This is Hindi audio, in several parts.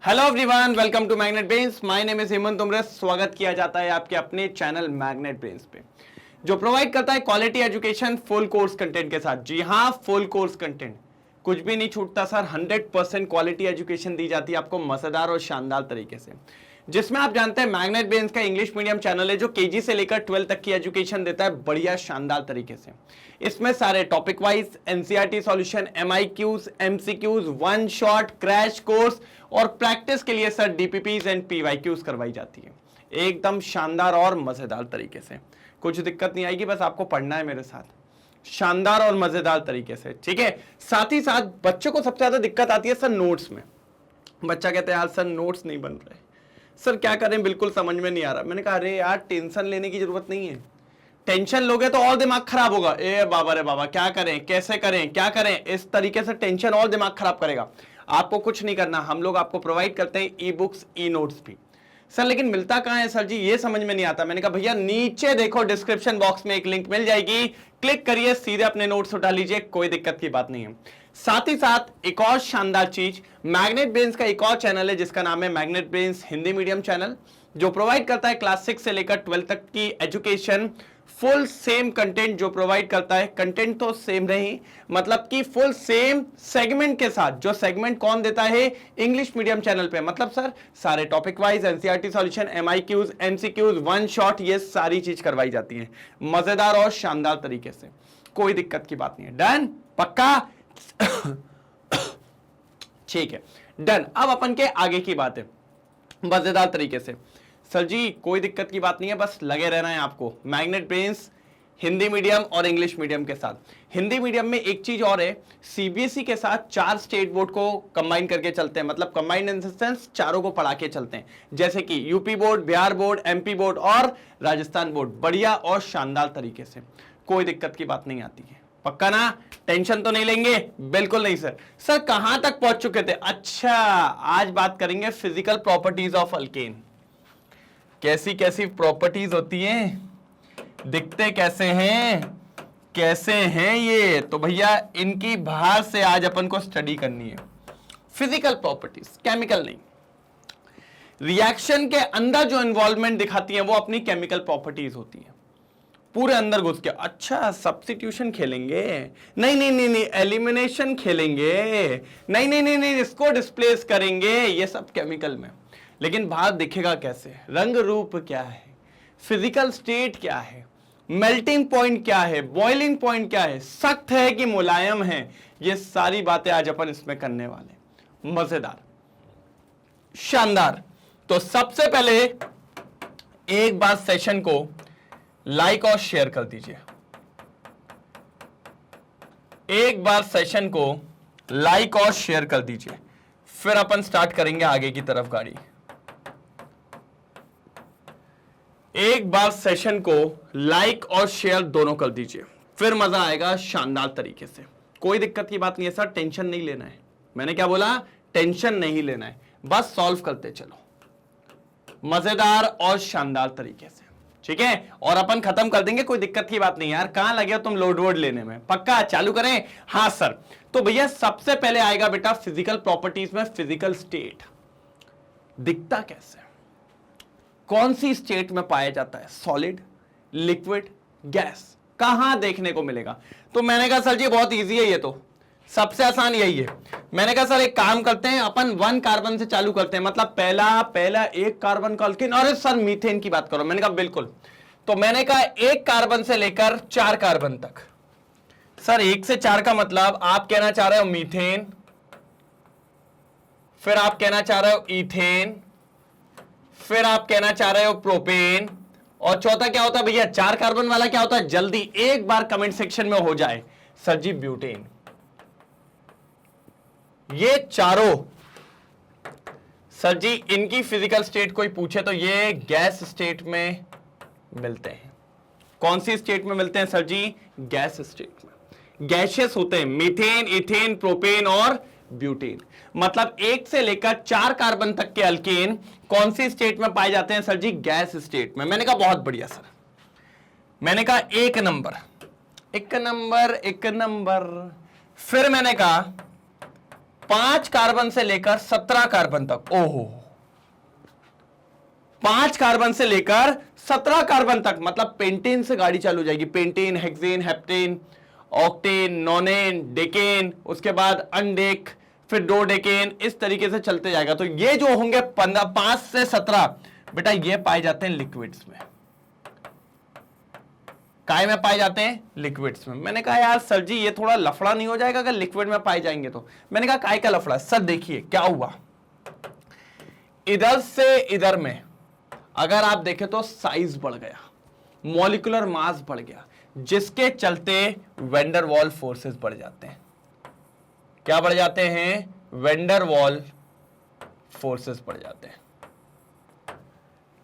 Hello everyone, welcome to magnet brains. My name is Hemant Tumre. स्वागत किया जाता है आपके अपने चैनल मैग्नेट ब्रेन्स पे, जो प्रोवाइड करता है quality education full course content के साथ। जी हाँ, फुल कोर्स कंटेंट, कुछ भी नहीं छूटता सर। 100% क्वालिटी एजुकेशन दी जाती है आपको मजेदार और शानदार तरीके से, जिसमें आप जानते हैं मैग्नेट ब्रेन्स का इंग्लिश मीडियम चैनल है जो केजी से लेकर 12 तक की एजुकेशन देता है बढ़िया शानदार तरीके से। इसमें सारे topic wise NCERT solution, MIQs, MCQs, one shot, crash course और प्रैक्टिस के लिए सर डीपीपीज एंड पीवाईक्यूज करवाई जाती है एकदम शानदार और मजेदार तरीके से। कुछ दिक्कत नहीं आएगी, बस आपको पढ़ना है मेरे साथ शानदार और मजेदार तरीके से, ठीक है। साथ ही साथ बच्चों को सबसे ज्यादा दिक्कत आती है सर नोट्स में। बच्चा कहते हैं यार सर नोट्स नहीं बन रहे, सर क्या करें, बिल्कुल समझ में नहीं आ रहा। मैंने कहा अरे यार टेंशन लेने की जरूरत नहीं है, टेंशन लोगे तो और दिमाग खराब होगा। ए बाबा रे बाबा, क्या करें, कैसे करें, क्या करें, इस तरीके से टेंशन और दिमाग खराब करेगा। आपको कुछ नहीं करना, हम लोग आपको प्रोवाइड करते हैं ई बुक्स, ई नोट्स भी। सर लेकिन मिलता कहां है सर जी, ये समझ में नहीं आता। मैंने कहा भैया नीचे देखो डिस्क्रिप्शन बॉक्स में एक लिंक मिल जाएगी, क्लिक करिए, सीधे अपने नोट्स उठा लीजिए, कोई दिक्कत की बात नहीं है। साथ ही साथ एक और शानदार चीज, मैग्नेट ब्रेन्स का एक और चैनल है जिसका नाम है magnet brains Hindi medium channel, जो प्रोवाइड करता है क्लास 6 से लेकर 12 तक की एजुकेशन फुल सेम कंटेंट जो प्रोवाइड करता है। कंटेंट तो सेम नहीं, मतलब कि फुल सेम सेगमेंट के साथ। जो सेगमेंट कौन देता है, इंग्लिश मीडियम चैनल पे, मतलब सर सारे topic wise NCERT solution, MIQs, MCQs, one shot, ये सारी चीज करवाई जाती है मजेदार और शानदार तरीके से। कोई दिक्कत की बात नहीं है। डन, पक्का? ठीक है, डन। अब अपन के आगे की बात है मजेदार तरीके से। सर जी कोई दिक्कत की बात नहीं है, बस लगे रहना है आपको मैग्नेट ब्रेन्स हिंदी मीडियम और इंग्लिश मीडियम के साथ। हिंदी मीडियम में एक चीज और है, सीबीएसई के साथ 4 स्टेट बोर्ड को कंबाइन करके चलते हैं, मतलब कंबाइंड इन द सेंस चारों को पढ़ा के चलते हैं, जैसे कि UP board, Bihar board, MP board और राजस्थान बोर्ड, बढ़िया और शानदार तरीके से। कोई दिक्कत की बात नहीं आती है, पक्का ना? टेंशन तो नहीं लेंगे? बिल्कुल नहीं सर। सर कहां तक पहुंच चुके थे? अच्छा, आज बात करेंगे फिजिकल प्रॉपर्टीज ऑफ अल्केन। कैसी कैसी प्रॉपर्टीज होती हैं, दिखते कैसे हैं, कैसे हैं ये, तो भैया इनकी बाहर से आज अपन को स्टडी करनी है। फिजिकल प्रॉपर्टीज, केमिकल नहीं। रिएक्शन के अंदर जो इन्वॉल्वमेंट दिखाती है वो अपनी केमिकल प्रॉपर्टीज होती है, पूरे अंदर घुस के। अच्छा सब्स्टिट्यूशन खेलेंगे? नहीं नहीं नहीं नहीं, एलिमिनेशन खेलेंगे? नहीं नहीं नहीं नहीं, इसको डिस्प्लेस करेंगे, ये सब केमिकल में। लेकिन बाहर दिखेगा कैसे, रंग रूप क्या है, फिजिकल स्टेट क्या है, मेल्टिंग पॉइंट क्या है, बॉइलिंग पॉइंट क्या है, सख्त है कि मुलायम है, ये सारी बातें आज अपन इसमें करने वाले। मजेदार, शानदार। तो सबसे पहले एक बार सेशन को लाइक और शेयर कर दीजिए, एक बार सेशन को लाइक और शेयर कर दीजिए, फिर अपन स्टार्ट करेंगे आगे की तरफ गाड़ी। एक बार सेशन को लाइक और शेयर दोनों कर दीजिए, फिर मजा आएगा शानदार तरीके से। कोई दिक्कत की बात नहीं है सर, टेंशन नहीं लेना है। मैंने क्या बोला? टेंशन नहीं लेना है, बस सॉल्व करते चलो मजेदार और शानदार तरीके से, ठीक है। और अपन खत्म कर देंगे, कोई दिक्कत की बात नहीं यार। कहां लगे हो तुम लोड वोड लेने में? पक्का चालू करें? हाँ सर। तो भैया सबसे पहले आएगा बेटा फिजिकल प्रॉपर्टीज में फिजिकल स्टेट। दिखता कैसे, कौन सी स्टेट में पाया जाता है, सॉलिड, लिक्विड, गैस, कहां देखने को मिलेगा? तो मैंने कहा सर जी बहुत इजी है, ये तो सबसे आसान यही है। मैंने कहा सर एक काम करते हैं, अपन 1 कार्बन से चालू करते हैं, मतलब पहला 1 कार्बन का अल्केन। अरे सर मीथेन की बात करो? मैंने कहा बिल्कुल। तो मैंने कहा 1 कार्बन से लेकर 4 कार्बन तक। सर 1 से 4 का मतलब आप कहना चाह रहे हो मीथेन, फिर आप कहना चाह रहे हो इथेन, फिर आप कहना चाह रहे हो प्रोपेन, और चौथा क्या होता है भैया? 4 कार्बन वाला क्या होता है? जल्दी एक बार कमेंट सेक्शन में हो जाए सर जी, ब्यूटेन। ये चारों सर जी इनकी फिजिकल स्टेट कोई पूछे तो ये गैस स्टेट में मिलते हैं। कौन सी स्टेट में मिलते हैं सर जी? गैस स्टेट में। गैसेस होते हैं मीथेन, इथेन, प्रोपेन और ब्यूटेन। मतलब 1 से लेकर 4 कार्बन तक के अल्केन कौन सी स्टेट में पाए जाते हैं सर जी? गैस स्टेट में। मैंने कहा बहुत बढ़िया सर। मैंने कहा एक नंबर, एक नंबर, एक नंबर। फिर मैंने कहा 5 कार्बन से लेकर 17 कार्बन तक, ओहो 5 कार्बन से लेकर 17 कार्बन तक, मतलब पेंटेन से गाड़ी चालू हो जाएगी। Pentane, hexane, heptane, octane, नोनेन, decane, उसके बाद अनडेक, फिर डोडेकेन, इस तरीके से चलते जाएगा। तो ये जो होंगे 5 से 17 बेटा ये पाए जाते हैं लिक्विड्स में। काय में पाए जाते हैं? लिक्विड्स में। मैंने कहा यार सर जी ये थोड़ा लफड़ा नहीं हो जाएगा अगर लिक्विड में पाए जाएंगे तो? मैंने कहा काय का लफड़ा? सर देखिए क्या हुआ, इधर से इधर में अगर आप देखें तो साइज बढ़ गया, मॉलिक्यूलर मास बढ़ गया, जिसके चलते वेंडर वॉल फोर्सेस बढ़ जाते हैं। क्या बढ़ जाते हैं? वेंडर वॉल फोर्सेस बढ़ जाते हैं।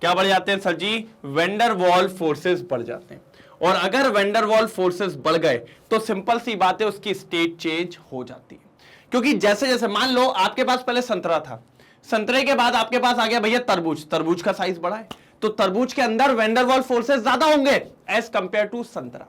क्या बढ़ जाते हैं सर जी? वेंडर वॉल फोर्सेस बढ़ जाते हैं। और अगर वेंडर वॉल फोर्सेस बढ़ गए तो सिंपल सी बात है उसकी स्टेट चेंज हो जाती है। क्योंकि जैसे जैसे मान लो आपके पास पहले संतरा था, संतरे के बाद आपके पास आ गया भैया तरबूज, तरबूज का साइज बढ़ा है तो तरबूज के अंदर वेंडर वॉल फोर्सेस ज्यादा होंगे एज कंपेयर टू संतरा।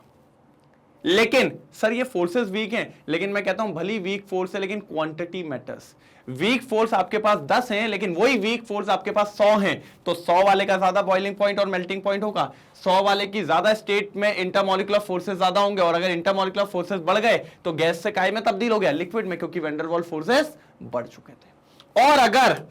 लेकिन सर ये फोर्सेस वीक हैं, लेकिन मैं कहता हूं भली वीक फोर्स है लेकिन क्वांटिटी मैटर्स। वीक फोर्स आपके पास 10 हैं लेकिन वही वीक फोर्स आपके पास 100 हैं, तो 100 वाले का ज्यादा बॉइलिंग पॉइंट और मेल्टिंग पॉइंट होगा, 100 वाले की ज्यादा स्टेट में इंटरमॉलिक्यूलर फोर्सेस ज्यादा होंगे। और अगर इंटरमॉलिक्यूलर फोर्सेस बढ़ गए तो गैस से काय में तब्दील हो गया? लिक्विड में, क्योंकि वेंडर वॉल फोर्सेस बढ़ चुके थे। और अगर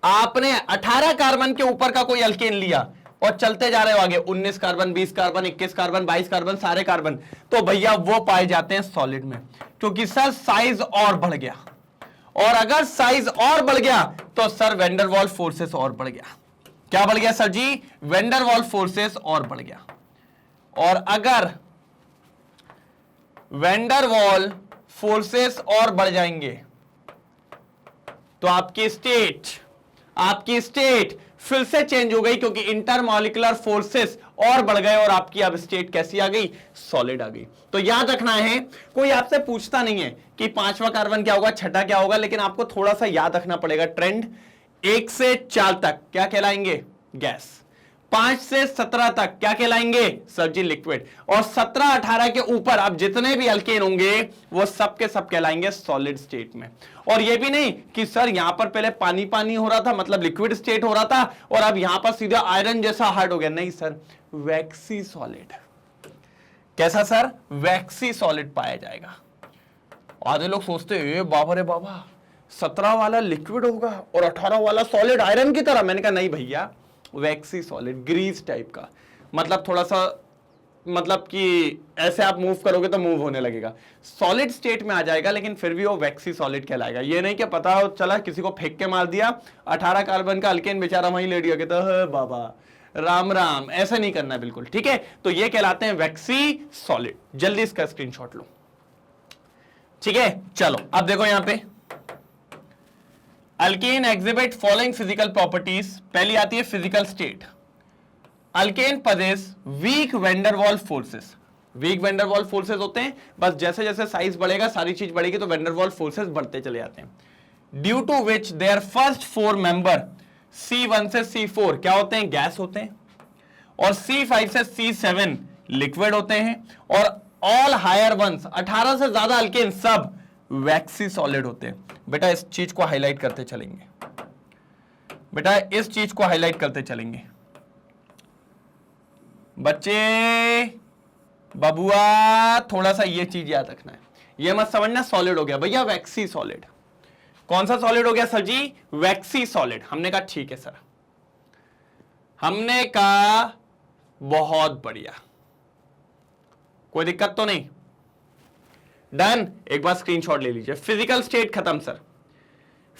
आपने 18 कार्बन के ऊपर का कोई अल्केन लिया और चलते जा रहे हो आगे 19 कार्बन, 20 कार्बन, 21 कार्बन, 22 कार्बन, सारे कार्बन, तो भैया वो पाए जाते हैं सॉलिड में, क्योंकि सर साइज और बढ़ गया। और अगर साइज और बढ़ गया तो सर वेंडर वॉल फोर्सेस और बढ़ गया। क्या बढ़ गया सर जी? वेंडर वॉल फोर्सेस और बढ़ गया। और अगर वेंडर वॉल फोर्सेस और बढ़ जाएंगे तो आपकी स्टेट फिर से चेंज हो गई, क्योंकि इंटरमॉलिक्यूलर फोर्सेस और बढ़ गए और आपकी अब स्टेट कैसी आ गई? सॉलिड आ गई। तो याद रखना है, कोई आपसे पूछता नहीं है कि 5वां कार्बन क्या होगा, छठा क्या होगा, लेकिन आपको थोड़ा सा याद रखना पड़ेगा ट्रेंड। 1 से 4 तक क्या कहलाएंगे? गैस। 5 से 17 तक क्या कहलाएंगे? सर जी लिक्विड। और 17-18 के ऊपर अब जितने भी अल्केन होंगे वो सब के सब कहलाएंगे सॉलिड स्टेट में। और ये भी नहीं कि सर यहां पर पहले पानी पानी हो रहा था, मतलब लिक्विड स्टेट हो रहा था, और अब यहां पर सीधा आयरन जैसा हार्ड हो गया। नहीं सर, वैक्सी सॉलिड। कैसा सर? वैक्सी सॉलिड पाया जाएगा। आधे लोग सोचते हैं बाबा रे बाबा 17 वाला लिक्विड होगा और 18 वाला सॉलिड आयरन की तरह। मैंने कहा नहीं भैया, वैक्सी सॉलिड, ग्रीस टाइप का, मतलब थोड़ा सा, मतलब कि ऐसे आप मूव करोगे तो मूव होने लगेगा, सॉलिड स्टेट में आ जाएगा, लेकिन फिर भी वो वैक्सी सॉलिड कहलाएगा। ये नहीं कि पता चला किसी को फेंक के मार दिया, 18 कार्बन का अल्केन बेचारा वहीं ले लिया, कहता बाबा राम राम, ऐसा नहीं करना बिल्कुल, ठीक है। तो ये कहलाते हैं वैक्सी सॉलिड। जल्दी इसका स्क्रीनशॉट लो, ठीक है। चलो अब देखो यहां पे alkane exhibit following physical properties. पहली आती है physical state. Alkane possess weak van der Waals forces. Weak van der Waals forces होते हैं, बस जैसे जैसे साइज बढ़ेगा, सारी चीज बढ़ेगी, तो वेंडर वॉल फोर्सेस बढ़ते चले जाते हैं। Due to which their first 4 member C1 से C4 क्या होते हैं? गैस होते हैं। और C5 से C7 लिक्विड होते हैं। और ऑल हायर वंस 18 से ज्यादा अल्केन सब वैक्सी सॉलिड होते हैं। बेटा इस चीज को हाईलाइट करते चलेंगे, बेटा इस चीज को हाईलाइट करते चलेंगे। बच्चे बबुआ थोड़ा सा ये चीज याद रखना है, ये मत समझना सॉलिड हो गया भैया वैक्सी सॉलिड। कौन सा सॉलिड हो गया सर जी? वैक्सी सॉलिड। हमने कहा ठीक है सर, हमने कहा बहुत बढ़िया, कोई दिक्कत तो नहीं, डन। एक बार स्क्रीनशॉट ले लीजिए। फिजिकल स्टेट खत्म सर,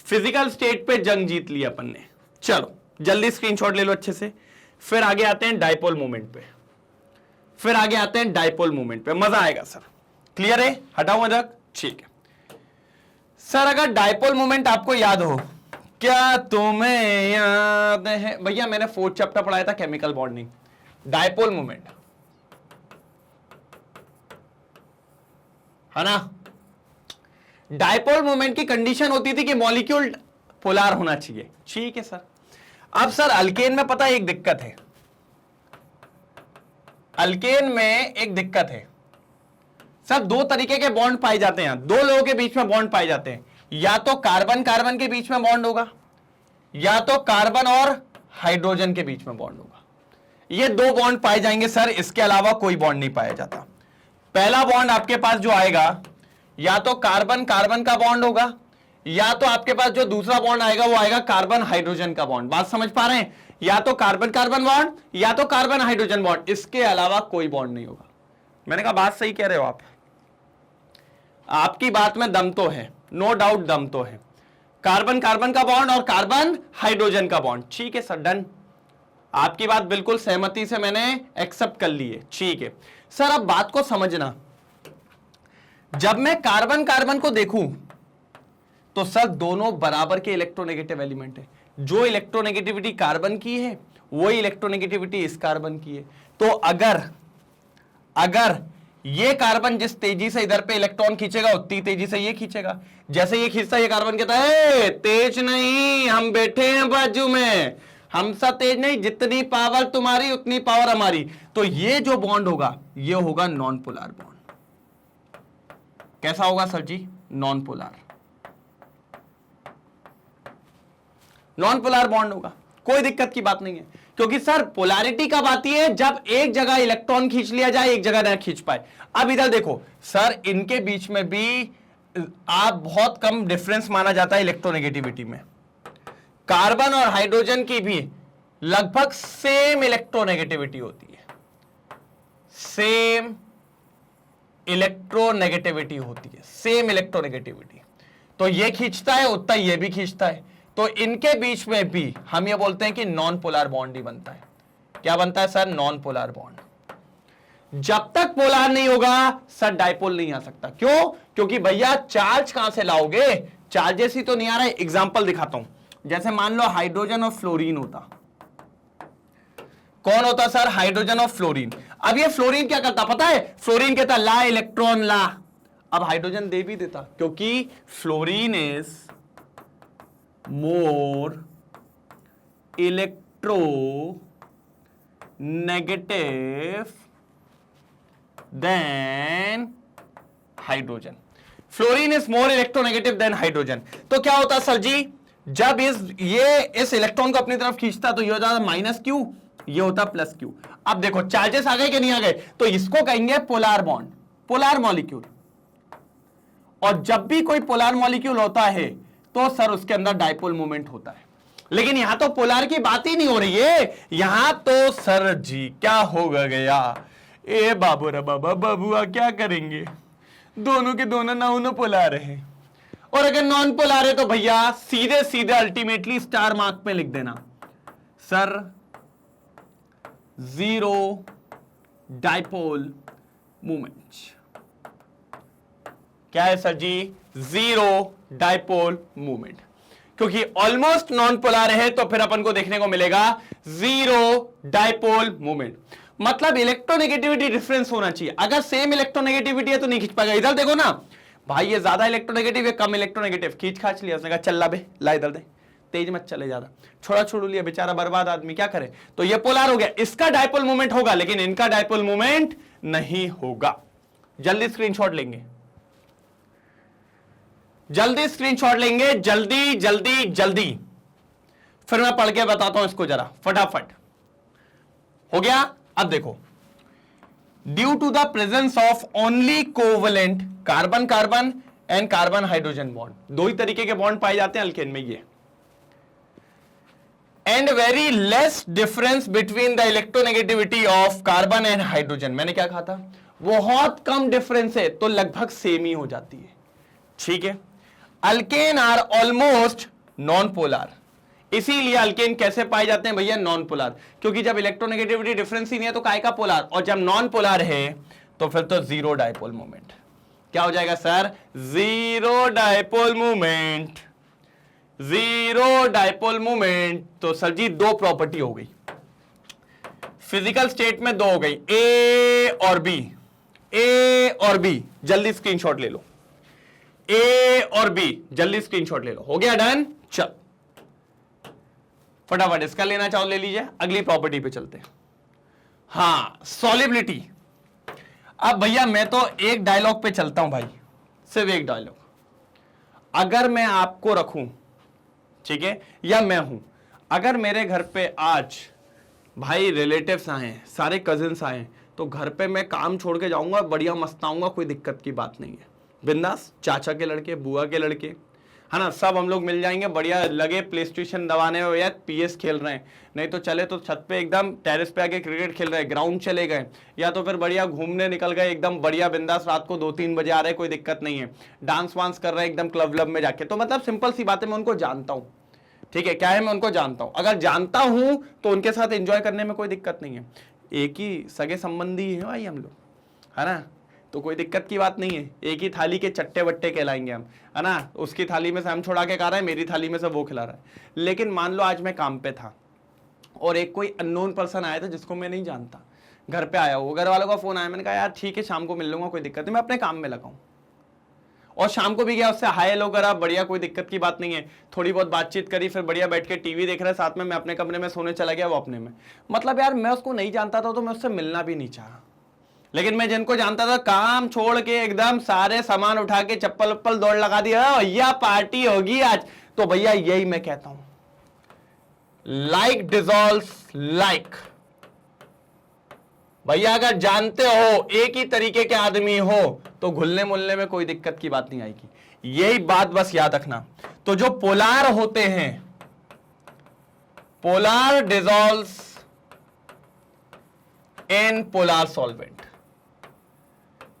फिजिकल स्टेट पे जंग जीत लिया अपन ने। चलो जल्दी स्क्रीनशॉट ले लो अच्छे से। फिर आगे आते हैं डाइपोल मोमेंट पे, फिर आगे आते हैं डाइपोल मोमेंट पे, मजा आएगा सर। क्लियर है? हटाओ मजाक, ठीक है सर। अगर डाइपोल मोमेंट आपको याद हो, क्या तुम्हें याद है भैया, मैंने 4th चैप्टर पढ़ाया था केमिकल बॉन्डिंग। डाइपोल मोमेंट है ना, डाइपोल मोमेंट की कंडीशन होती थी कि मॉलिक्यूल पोलर होना चाहिए, ठीक है सर। अब सर अल्केन में पता है एक दिक्कत है, अल्केन में एक दिक्कत है सर, 2 तरीके के बॉन्ड पाए जाते हैं, 2 लोगों के बीच में बॉन्ड पाए जाते हैं। या तो कार्बन कार्बन के बीच में बॉन्ड होगा, या तो कार्बन और हाइड्रोजन के बीच में बॉन्ड होगा। ये दो बॉन्ड पाए जाएंगे सर, इसके अलावा कोई बॉन्ड नहीं पाया जाता। पहला बॉन्ड आपके पास जो आएगा, या तो कार्बन कार्बन का बॉन्ड होगा, या तो आपके पास जो दूसरा बॉन्ड आएगा वो आएगा कार्बन हाइड्रोजन का बॉन्ड। बात समझ पा रहे हैं? या तो कार्बन कार्बन बॉन्ड, या तो कार्बन हाइड्रोजन बॉन्ड, इसके अलावा कोई बॉन्ड नहीं होगा। मैंने कहा बात सही कह रहे हो आप, आपकी बात में दम तो है, नो डाउट दम तो है। कार्बन कार्बन का बॉन्ड और कार्बन हाइड्रोजन का बॉन्ड, ठीक है सर, डन। आपकी बात बिल्कुल सहमति से मैंने एक्सेप्ट कर ली है, ठीक है सर। अब बात को समझना, जब मैं कार्बन कार्बन को देखूं तो सर दोनों बराबर के इलेक्ट्रोनेगेटिव एलिमेंट है। जो इलेक्ट्रोनेगेटिविटी कार्बन की है वही इलेक्ट्रोनेगेटिविटी इस कार्बन की है। तो अगर ये कार्बन जिस तेजी से इधर पे इलेक्ट्रॉन खींचेगा उतनी तेजी से ये खींचेगा। जैसे ये खींचता है, ये कार्बन कहता है तेज नहीं, हम बैठे हैं बाजू में, हमसा तेज नहीं, जितनी पावर तुम्हारी उतनी पावर हमारी। तो ये जो बॉन्ड होगा ये होगा नॉन पोलर बॉन्ड। कैसा होगा sir ji? Non polar, non polar bond होगा। कोई दिक्कत की बात नहीं है, क्योंकि सर पोलैरिटी कब आती है? जब एक जगह इलेक्ट्रॉन खींच लिया जाए, एक जगह ना खींच पाए। अब इधर देखो सर, इनके बीच में भी आप बहुत कम डिफरेंस माना जाता है इलेक्ट्रोनेगेटिविटी में। कार्बन और हाइड्रोजन की भी लगभग सेम इलेक्ट्रोनेगेटिविटी होती है, सेम इलेक्ट्रोनेगेटिविटी होती है, सेम इलेक्ट्रोनेगेटिविटी। तो ये खींचता है उतना ये भी खींचता है, तो इनके बीच में भी हम ये बोलते हैं कि नॉन पोलर बॉन्ड ही बनता है। क्या बनता है सर? Non polar bond. जब तक पोलर नहीं होगा सर डाइपोल नहीं आ सकता। क्यों? क्योंकि भैया चार्ज कहां से लाओगे? चार्जेस ही तो नहीं आ रहा है। एग्जांपल दिखाता हूं, जैसे मान लो हाइड्रोजन और फ्लोरीन होता। कौन होता सर? हाइड्रोजन और फ्लोरीन। अब ये फ्लोरीन क्या करता पता है? फ्लोरीन कहता ला इलेक्ट्रॉन ला। अब हाइड्रोजन दे भी देता, क्योंकि fluorine is more electronegative than hydrogen. Fluorine is more electronegative than hydrogen. तो क्या होता सर जी? जब इस इलेक्ट्रॉन को अपनी तरफ खींचता तो ये होता माइनस क्यू, ये होता प्लस क्यू। अब देखो चार्जेस आ गए कि नहीं आ गए? तो इसको कहेंगे पोलर बॉन्ड, पोलर मॉलिक्यूल। और जब भी कोई पोलर मॉलिक्यूल होता है तो सर उसके अंदर डाइपोल मोमेंट होता है। लेकिन यहां तो पोलर की बात ही नहीं हो रही है, यहां तो सर जी क्या होगा गया? ए बाबू रे बाबा बाबुआ क्या करेंगे? दोनों के दोनों ना उन्हों पोलर है, और अगर नॉन पोलर है तो भैया सीधे सीधे अल्टीमेटली स्टार मार्क में लिख देना सर जीरो डाइपोल मूवमेंट। क्या है sir ji? Zero dipole movement. क्योंकि ऑलमोस्ट नॉन पोलर है तो फिर अपन को देखने को मिलेगा जीरो डाइपोल मूवमेंट। मतलब इलेक्ट्रोनेगेटिविटी डिफरेंस होना चाहिए। अगर सेम इलेक्ट्रोनेगेटिविटी है तो नहीं खींच पाएगा। इधर देखो ना भाई, ये ज्यादा इलेक्ट्रोनेगेटिव है, कम इलेक्ट्रोनेगेटिव, खींच खाच लिया उसने, कहा चल ला बे, ला इधर दे, तेज मत चले ज्यादा, छोड़ा छोड़ लिया, बेचारा बर्बाद आदमी, क्या करे? तो ये पोलर हो गया, इसका डाइपोल मूवमेंट होगा लेकिन इनका डाइपोल मूवमेंट नहीं होगा। जल्दी स्क्रीनशॉट लेंगे, जल्दी स्क्रीनशॉट लेंगे, जल्दी जल्दी जल्दी, फिर मैं पढ़ के बताता हूं इसको जरा फटाफट। हो गया? अब देखो, due to the presence of only covalent carbon carbon and carbon hydrogen bond, दो ही तरीके के बॉन्ड पाए जाते हैं अल्केन में ये, and very less difference between the electronegativity of carbon and hydrogen. मैंने क्या कहा था? बहुत कम डिफरेंस है तो लगभग सेम ही हो जाती है, ठीक है। Alkane are almost non polar, इसीलिए अल्केन कैसे पाए जाते हैं भैया? नॉन पोलर, क्योंकि जब इलेक्ट्रोनेगेटिविटी डिफरेंस ही नहीं है तो काय का पोलर, और जब नॉन पोलर है तो फिर तो जीरो डाइपोल मोमेंट। क्या हो जाएगा sir? Zero dipole moment, zero dipole moment. तो सर जी दो प्रॉपर्टी हो गई, फिजिकल स्टेट में दो हो गई, ए और बी, ए और बी। जल्दी स्क्रीनशॉट ले लो, ए और बी, जल्दी स्क्रीनशॉट ले लो। हो गया? डन। चल फटाफट, इसका लेना चाहो ले लीजिए, अगली प्रॉपर्टी पे चलते हैं। हाँ, सॉलिबिलिटी। अब भैया मैं तो एक डायलॉग पे चलता हूं भाई, सिर्फ एक डायलॉग। अगर मैं आपको रखूं, ठीक है, या मैं हूं, अगर मेरे घर पे आज भाई रिलेटिव्स आए, सारे कजिन्स आए, तो घर पे मैं काम छोड़ के जाऊंगा, बढ़िया मस्त आऊंगा, कोई दिक्कत की बात नहीं है, बिंदास। चाचा के लड़के, बुआ के लड़के, है ना, सब हम लोग मिल जाएंगे, बढ़िया लगे प्ले स्टेशन दबाने हो या पीएस खेल रहे हैं, नहीं तो चले तो छत पे एकदम टेरेस पे आके क्रिकेट खेल रहे हैं, ग्राउंड चले गए, या तो फिर बढ़िया घूमने निकल गए एकदम बढ़िया बिंदास, रात को 2-3 बजे आ रहे, कोई दिक्कत नहीं है, डांस वांस कर रहे हैं एकदम क्लब व्लब में जाके। तो मतलब सिंपल सी बात है, मैं उनको जानता हूँ, ठीक है, क्या है, मैं उनको जानता हूं। अगर जानता हूं तो उनके साथ एंजॉय करने में कोई दिक्कत नहीं है, एक ही सगे संबंधी है भाई हम लोग, है ना, तो कोई दिक्कत की बात नहीं है, एक ही थाली के चट्टे बट्टे कहलाएंगे हम, है ना, उसकी थाली में से हम छोड़ा के खा रहे हैं, मेरी थाली में से वो खिला रहा है। लेकिन मान लो आज मैं काम पे था और एक कोई अननोन पर्सन आया था जिसको मैं नहीं जानता, घर पे आया, वो घर वालों का फोन आया, मैंने कहा यार ठीक है शाम को मिल लूंगा, कोई दिक्कत नहीं, मैं अपने काम में लगा हूं, और शाम को भी गया, उससे हाय हेलो करा, बढ़िया, कोई दिक्कत की बात नहीं है, थोड़ी बहुत बातचीत करी, फिर बढ़िया बैठ के टीवी देख रहे साथ में, मैं अपने कमरे में सोने चला गया, वो अपने में। मतलब यार मैं उसको नहीं जानता था तो मैं उससे मिलना भी नहीं चाहा, लेकिन मैं जिनको जानता था काम छोड़ के एकदम सारे सामान उठा के चप्पल उप्पल दौड़ लगा दिया, भैया पार्टी होगी आज, तो भैया यही मैं कहता हूं, लाइक डिसॉल्व्स लाइक। भैया अगर जानते हो एक ही तरीके के आदमी हो तो घुलने मुलने में कोई दिक्कत की बात नहीं आएगी, यही बात बस याद रखना। तो जो पोलार होते हैं, पोलार डिसॉल्व्स इन पोलार सॉल्वेंट।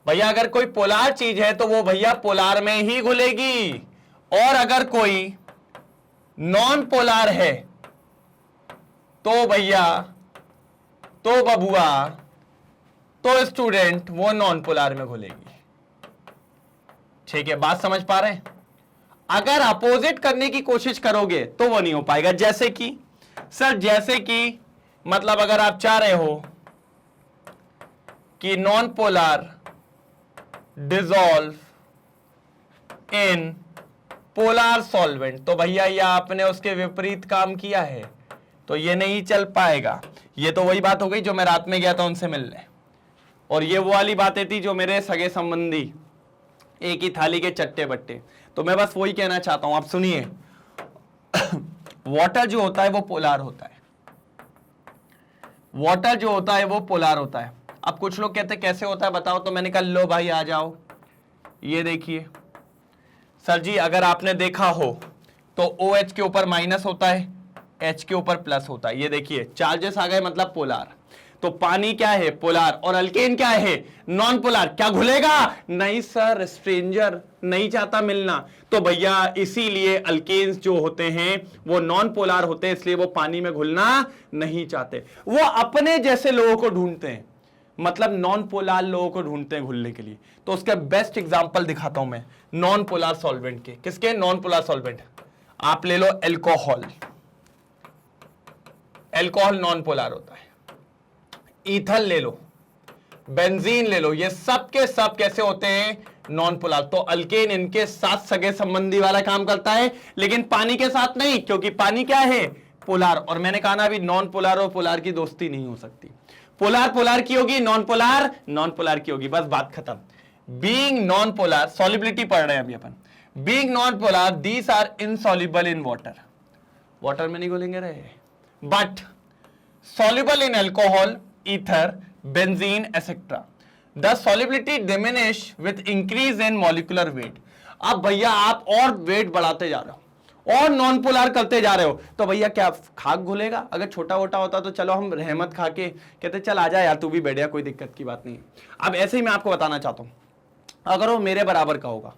भैया अगर कोई पोलार चीज है तो वो भैया पोलार में ही घुलेगी, और अगर कोई नॉन पोलार है तो भैया, तो बबुआ, तो स्टूडेंट, वो नॉन पोलार में घुलेगी। ठीक है, बात समझ पा रहे हैं? अगर अपोजिट करने की कोशिश करोगे तो वो नहीं हो पाएगा। जैसे कि सर, जैसे कि मतलब अगर आप चाह रहे हो कि non polar dissolve in polar solvent, तो भैया ये आपने उसके विपरीत काम किया है, तो ये नहीं चल पाएगा। ये तो वही बात हो गई जो मैं रात में गया था उनसे मिलने, और ये वो वाली बातें थी जो मेरे सगे संबंधी, एक ही थाली के चट्टे बट्टे। तो मैं बस वही कहना चाहता हूं, आप सुनिए, वाटर जो होता है वो पोलार होता है, वाटर जो होता है वो पोलार होता है। अब कुछ लोग कहते कैसे होता है बताओ, तो मैंने कहा लो भाई आ जाओ, ये देखिए सर जी, अगर आपने देखा हो तो OH के ऊपर माइनस होता है, H के ऊपर प्लस होता है, ये देखिए चार्जेस आ गए, मतलब पोलार। तो पानी क्या है, पोलार, और अल्केन क्या है, नॉन पोलार। क्या घुलेगा? नहीं सर, स्ट्रेंजर नहीं चाहता मिलना, तो भैया इसीलिए अल्केन्स जो होते हैं वो नॉन पोलार होते हैं, इसलिए वो पानी में घुलना नहीं चाहते, वो अपने जैसे लोगों को ढूंढते हैं, मतलब नॉन पोलार लोगों को ढूंढते हैं घुलने के लिए। तो उसका बेस्ट एग्जांपल दिखाता हूं मैं नॉन पोलार सॉल्वेंट के। किसके? Non polar solvent. आप ले लो एल्कोहल, एल्कोहल नॉन पोलार होता है। ईथल ले लो, बेंजीन ले लो, ये सब के सब कैसे होते हैं? Non polar. तो अल्केन इनके साथ सगे संबंधी वाला काम करता है, लेकिन पानी के साथ नहीं, क्योंकि पानी क्या है? पोलार। और मैंने कहा ना अभी, नॉन पोलार और पोलार की दोस्ती नहीं हो सकती, पोलार पोलार की होगी, नॉन पोलार नॉन पोलार की होगी, बस बात खत्म। बीइंग नॉन पोलार, सॉल्युबिलिटी पढ़ रहे हैं अभी अपन। Being non polar, these are insoluble in water, water में नहीं घुलेंगे रहे, but soluble in alcohol, ether, benzene, etc. The solubility diminish with increase in molecular weight. अब भैया आप और वेट बढ़ाते जा रहे हो और नॉन पोलार करते जा रहे हो, तो भैया क्या खाक घुलेगा? अगर छोटा वोटा होता तो चलो हम रहमत खा के कहते चल आ जा यार तू भी बैठ जा, कोई दिक्कत की बात नहीं। अब ऐसे ही मैं आपको बताना चाहता हूं, अगर वो मेरे बराबर का होगा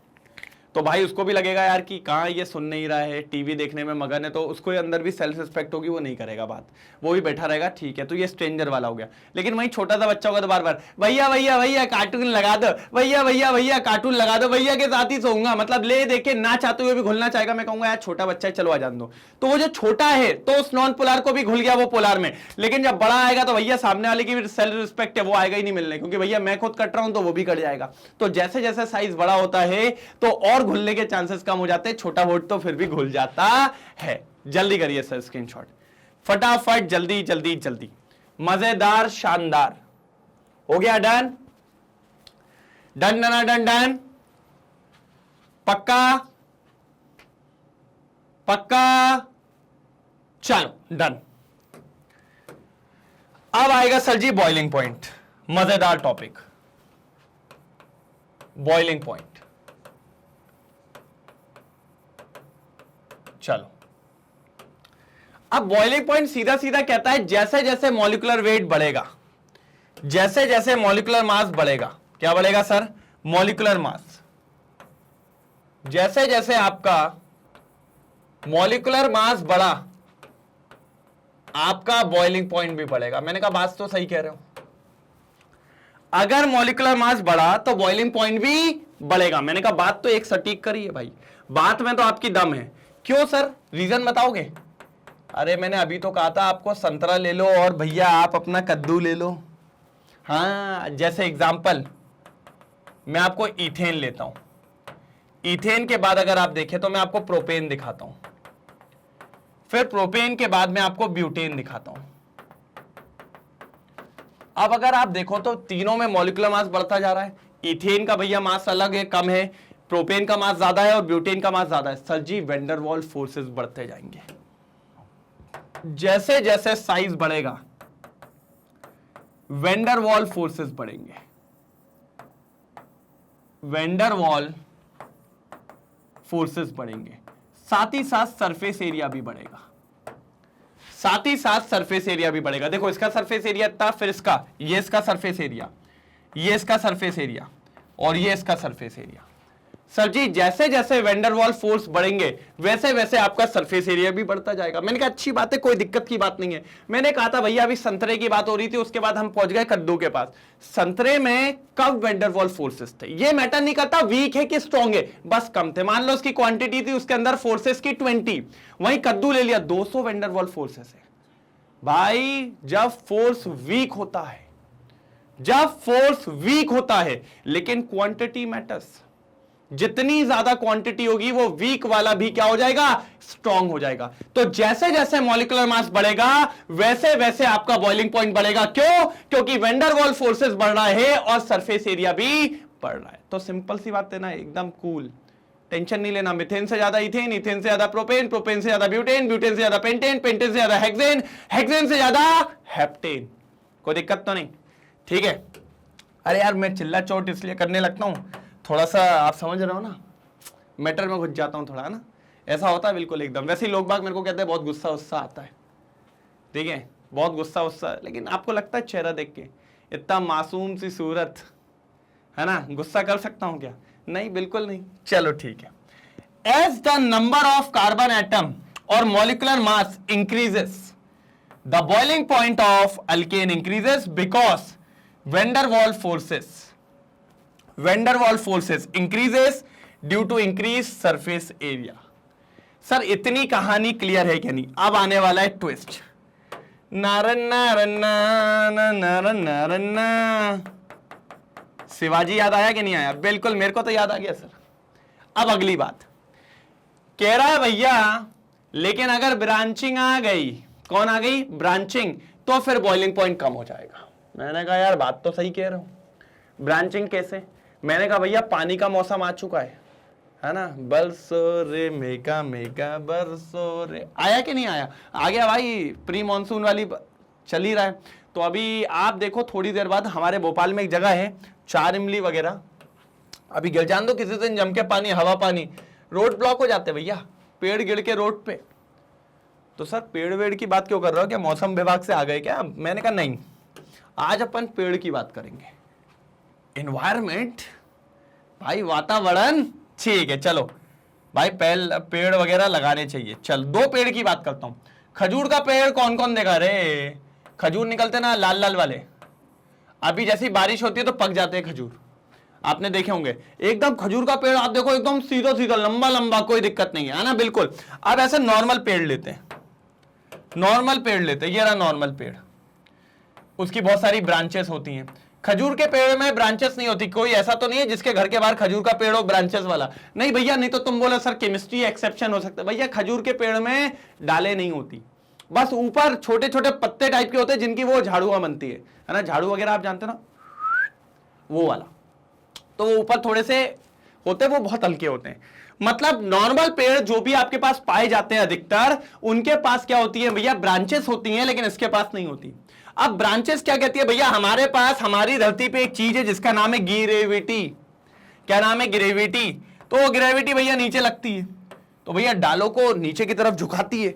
तो भाई उसको भी लगेगा यार कि कहाँ ये सुन नहीं रहा है, टीवी देखने में मगन है, तो उसको अंदर भी सेल्फ रिस्पेक्ट होगी, वो नहीं करेगा बात, वो भी बैठा रहेगा, ठीक है। तो ये स्ट्रेंजर वाला हो गया। लेकिन वही छोटा सा बच्चा होगा तो बार बार भैया भैया भैया कार्टून लगा दो, भैया भैया भैया कार्टून लगा दो, भैया के साथ ही सोऊंगा, मतलब ले देखे ना चाहते हुए भी घुलना चाहेगा। मैं कहूंगा यार छोटा बच्चा है, चलो आ जान दो। तो वो जो छोटा है तो उस नॉन पोलार को भी घुल गया वो पोलार में, लेकिन जब बड़ा आएगा तो भैया सामने वाले की सेल्फ रिस्पेक्ट है वो आएगा ही नहीं मिलने, क्योंकि भैया मैं खुद कट रहा हूं तो वो भी कट जाएगा। तो जैसे जैसे साइज बड़ा होता है तो और घुलने के चांसेस कम हो जाते हैं, छोटा वोट तो फिर भी घुल जाता है। जल्दी करिए सर स्क्रीनशॉट, फटाफट, जल्दी जल्दी जल्दी, मजेदार, शानदार। हो गया? Done done done done done, पक्का? पक्का? चलो डन। अब आएगा सर जी बॉइलिंग पॉइंट, मजेदार टॉपिक, बॉइलिंग पॉइंट। चलो अब बॉइलिंग पॉइंट सीधा सीधा कहता है जैसे जैसे मॉलिक्यूलर वेट बढ़ेगा, जैसे जैसे मॉलिक्यूलर मास बढ़ेगा, क्या बढ़ेगा सर? Molecular mass. जैसे जैसे आपका मॉलिक्यूलर मास बढ़ा, आपका बॉइलिंग पॉइंट भी बढ़ेगा। मैंने कहा बात तो सही कह रहे हो, अगर मॉलिक्यूलर मास बढ़ा तो बॉइलिंग पॉइंट भी बढ़ेगा। मैंने कहा बात तो एक सटीक करी है भाई, बात में तो आपकी दम है। क्यों सर, रीजन बताओगे? अरे मैंने अभी तो कहा था आपको संतरा ले लो और भैया आप अपना कद्दू ले लो। हाँ, जैसे एग्जाम्पल मैं आपको इथेन लेता हूं, इथेन के बाद अगर आप देखें तो मैं आपको प्रोपेन दिखाता हूं, फिर प्रोपेन के बाद मैं आपको ब्यूटेन दिखाता हूं। अब अगर आप देखो तो तीनों में मॉलिक्यूलर मास बढ़ता जा रहा है। इथेन का भैया मास अलग है, कम है, प्रोपेन का मास ज्यादा है और ब्यूटेन का मास ज्यादा है। सर जी वैन वाल फोर्सेस बढ़ते जाएंगे, जैसे जैसे साइज बढ़ेगा वैन वाल फोर्सेस बढ़ेंगे, वैन वाल फोर्सेस बढ़ेंगे, साथ ही साथ सरफेस एरिया भी बढ़ेगा, साथ ही साथ सरफेस एरिया भी बढ़ेगा। देखो इसका सरफेस एरिया था, फिर इसका, ये इसका सरफेस एरिया, ये इसका सरफेस एरिया और ये इसका सरफेस एरिया। सर जी जैसे जैसे वैन डर वाल फोर्स बढ़ेंगे वैसे वैसे आपका सरफेस एरिया भी बढ़ता जाएगा। मैंने कहा अच्छी बात है, कोई दिक्कत की बात नहीं है। मैंने कहा था भैया अभी संतरे की बात हो रही थी, उसके बाद हम पहुंच गए कद्दू के पास। संतरे में कब वैन डर वाल फोर्सेस थे ये मैटर नहीं करता, वीक है कि स्ट्रॉन्ग है, बस कम थे। मान लो उसकी क्वांटिटी थी उसके अंदर फोर्सेस की 20, वहीं कद्दू ले लिया 200 वैन डर वाल फोर्सेस है। भाई जब फोर्स वीक होता है, जब फोर्स वीक होता है, लेकिन क्वांटिटी मैटर्स, जितनी ज्यादा क्वांटिटी होगी वो वीक वाला भी क्या हो जाएगा? स्ट्रांग हो जाएगा। तो जैसे जैसे मॉलिक्यूलर मास बढ़ेगा वैसे वैसे आपका बॉइलिंग पॉइंट बढ़ेगा। क्यों? क्योंकि वैन डर वाल फोर्सेस बढ़ रहा है और सरफेस एरिया भी बढ़ रहा है। तो सिंपल सी बात है ना, एकदम कूल, टेंशन नहीं लेना। मिथेन से ज्यादा इथेन, इथेन से ज्यादा प्रोपेन, प्रोपेन से ज्यादा ब्यूटेन, ब्यूटेन से ज्यादा पेंटेन, पेंटेन से ज्यादा हेक्सेन, हेक्सेन से ज्यादा हेप्टेन। कोई दिक्कत तो नहीं? ठीक है। अरे यार मैं चिल्ला चोट इसलिए करने लगता हूं, थोड़ा सा आप समझ रहे हो ना, मैटर में घुस जाता हूं थोड़ा, है ना, ऐसा होता है बिल्कुल एकदम। वैसे ही लोग बाग मेरे को कहते हैं बहुत गुस्सा उत्सा आता है, ठीक है, बहुत गुस्सा उत्सा, लेकिन आपको लगता है चेहरा देख के इतना मासूम सी सूरत है ना, गुस्सा कर सकता हूं क्या? नहीं, बिल्कुल नहीं। चलो ठीक है। As the number of carbon atom और molecular mass increases, the boiling point of alkane increases because van der Waals forces, van der Waals forces increases due to increase surface area. Sir इतनी कहानी क्लियर है क्या नहीं? अब आने वाला है ट्विस्ट। नारन नारन नारन नारन, शिवाजी याद आया कि नहीं आया? बिल्कुल, मेरे को तो याद आ गया सर। अब अगली बात कह रहा है भैया, लेकिन अगर ब्रांचिंग आ गई, कौन आ गई? ब्रांचिंग, तो फिर बॉइलिंग पॉइंट कम हो जाएगा। मैंने कहा यार बात तो सही कह रहा हूं, ब्रांचिंग कैसे? मैंने कहा भैया पानी का मौसम आ चुका है ना, बरसो रे मेगा मेगा बरसो रे, आया कि नहीं आया? आ गया भाई, प्री मानसून वाली चल ही रहा है। तो अभी आप देखो थोड़ी देर बाद हमारे भोपाल में एक जगह है 4 इमली वगैरह, अभी गिर जान दो किसी दिन जम के पानी, हवा पानी, रोड ब्लॉक हो जाते भैया, पेड़ गिर के रोड पे। तो सर पेड़ वेड़ की बात क्यों कर रहे हो, क्या मौसम विभाग से आ गए क्या? मैंने कहा नहीं, आज अपन पेड़ की बात करेंगे, एनवायरमेंट भाई, वातावरण। ठीक है चलो भाई, पेड़ वगैरह लगाने चाहिए। चल 2 पेड़ की बात करता हूं। खजूर का पेड़ कौन कौन देखा रे? खजूर निकलते ना लाल लाल वाले, अभी जैसी बारिश होती है तो पक जाते हैं खजूर, आपने देखे होंगे। एकदम खजूर का पेड़ आप देखो एकदम सीधा सीधा लंबा लंबा, कोई दिक्कत नहीं है ना, बिल्कुल। अब ऐसे नॉर्मल पेड़ लेते हैं, नॉर्मल पेड़ लेते हैं, ये रहा नॉर्मल पेड़, उसकी बहुत सारी ब्रांचेस होती हैं। खजूर के पेड़ में ब्रांचेस नहीं होती, कोई ऐसा तो नहीं है जिसके घर के बाहर खजूर का पेड़ हो ब्रांचेस वाला, नहीं भैया। नहीं तो तुम बोलो सर केमिस्ट्री एक्सेप्शन हो सकता है, भैया खजूर के पेड़ में डालें नहीं होती, बस ऊपर छोटे छोटे पत्ते टाइप के होते हैं जिनकी वो झाड़ुआ बनती है ना, झाड़ू वगैरह आप जानते ना, वो वाला। तो वो ऊपर थोड़े से होते हैं, वो बहुत हल्के होते हैं, मतलब नॉर्मल पेड़ जो भी आपके पास पाए जाते हैं अधिकतर, उनके पास क्या होती है भैया, ब्रांचेस होती हैं, लेकिन इसके पास नहीं होती। अब ब्रांचेस क्या कहती है भैया, हमारे पास हमारी धरती पे एक चीज है जिसका नाम है ग्रेविटी। क्या नाम है, ग्रेविटी। तो ग्रेविटी भैया नीचे लगती है, तो भैया डालों को नीचे की तरफ झुकाती है,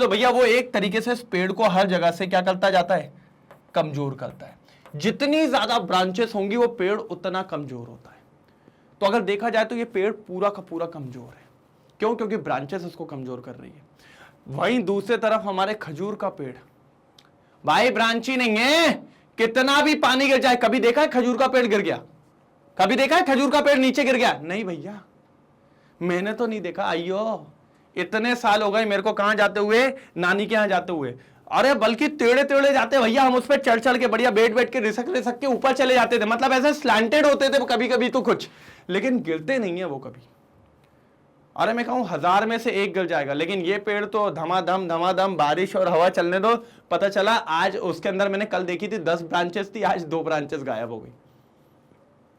तो भैया वो एक तरीके से इस पेड़ को हर जगह से क्या करता जाता है, कमजोर करता है। जितनी ज्यादा ब्रांचेस होंगी वो पेड़ उतना कमजोर होता है। तो अगर देखा जाए तो ये पेड़ पूरा का पूरा कमजोर है। क्यों? क्योंकि ब्रांचेस उसको कमजोर कर रही है। वहीं दूसरे तरफ हमारे खजूर का पेड़, भाई ब्रांच ही नहीं है, कितना भी पानी गिर जाए। कभी देखा है खजूर का पेड़ गिर गया? कभी देखा है खजूर का पेड़ नीचे गिर गया? नहीं भैया, मैंने तो नहीं देखा। आइयो, इतने साल हो गए मेरे को कहां जाते हुए, नानी के यहां जाते हुए। अरे बल्कि टेढ़े टेढ़े जाते भैया, हम उस पर चढ़ चढ़ के बढ़िया बैठ के रिसक के ऊपर चले जाते थे। मतलब ऐसे स्लैंटेड होते थे कभी कभी तो कुछ, लेकिन गिरते नहीं है वो कभी। अरे मैं कहूं 1000 में से एक गिर जाएगा, लेकिन ये पेड़ तो धमाधम बारिश और हवा चलने दो, पता चला आज उसके अंदर मैंने कल देखी थी 10 ब्रांचेस थी, आज 2 ब्रांचेस गायब हो गई।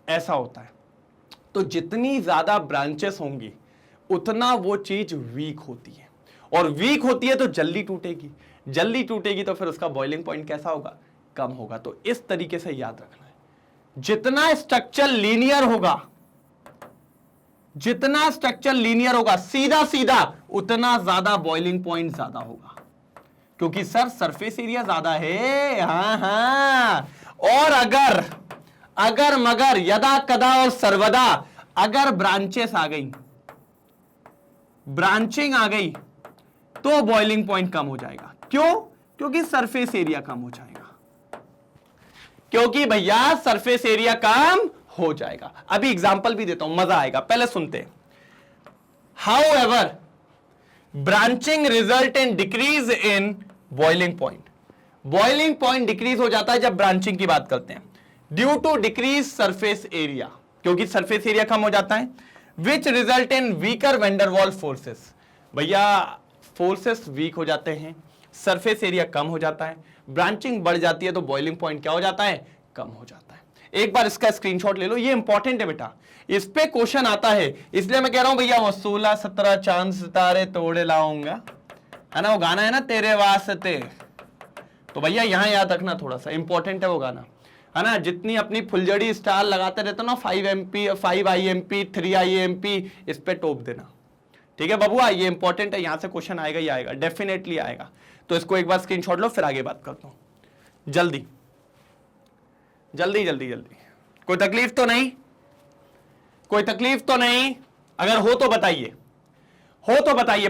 ऐसा होता है। तो जितनी ज्यादा ब्रांचेस होंगी उतना वो चीज वीक होती है, और वीक होती है तो जल्दी टूटेगी, तो फिर उसका बॉइलिंग पॉइंट कैसा होगा, कम होगा। तो इस तरीके से याद रखना है, जितना स्ट्रक्चर लीनियर होगा सीधा उतना ज्यादा बॉइलिंग पॉइंट ज्यादा होगा, क्योंकि सर सरफेस एरिया ज्यादा है। हाँ, और अगर मगर यदा कदा और सर्वदा अगर ब्रांचेस आ गई, ब्रांचिंग आ गई, तो बॉइलिंग पॉइंट कम हो जाएगा। क्यों? क्योंकि सरफेस एरिया कम हो जाएगा, क्योंकि भैया सरफेस एरिया कम हो जाएगा। अभी एग्जांपल भी देता हूं, मजा आएगा, पहले सुनते। However branching result in decrease in boiling point. Boiling point decrease हो जाता है जब ब्रांचिंग की बात करते हैं, due to decrease surface area, क्योंकि सरफेस एरिया कम हो जाता है, which result in weaker van der Waals forces. भैया फोर्सेस वीक हो जाते हैं, सरफेस एरिया कम हो जाता है, ब्रांचिंग बढ़ जाती है, तो बॉइलिंग पॉइंट क्या हो जाता है, कम हो जाता है। एक बार इसका स्क्रीनशॉट ले लो, ये इंपॉर्टेंट है बेटा, इस पे क्वेश्चन आता है, इसलिए मैं कह रहा हूं भैया वो 16-17 चांद सितारे तोड़े लाऊंगा, है ना, वो गाना है ना तेरे वास्ते। तो भैया यहां याद रखना, थोड़ा सा इंपॉर्टेंट है वो गाना, है ना। जितनी अपनी फुलझड़ी स्टार लगाते रहते ना, 5 MP 5 IMP 3 IMP, इस पे टोप देना, ठीक है बबुआ, ये इंपॉर्टेंट है, यहां से क्वेश्चन आएगा ही आएगा, डेफिनेटली आएगा। तो इसको एक बार स्क्रीनशॉट लो, फिर आगे बात करता हूं। जल्दी। कोई तकलीफ तो नहीं? अगर हो तो बताइए,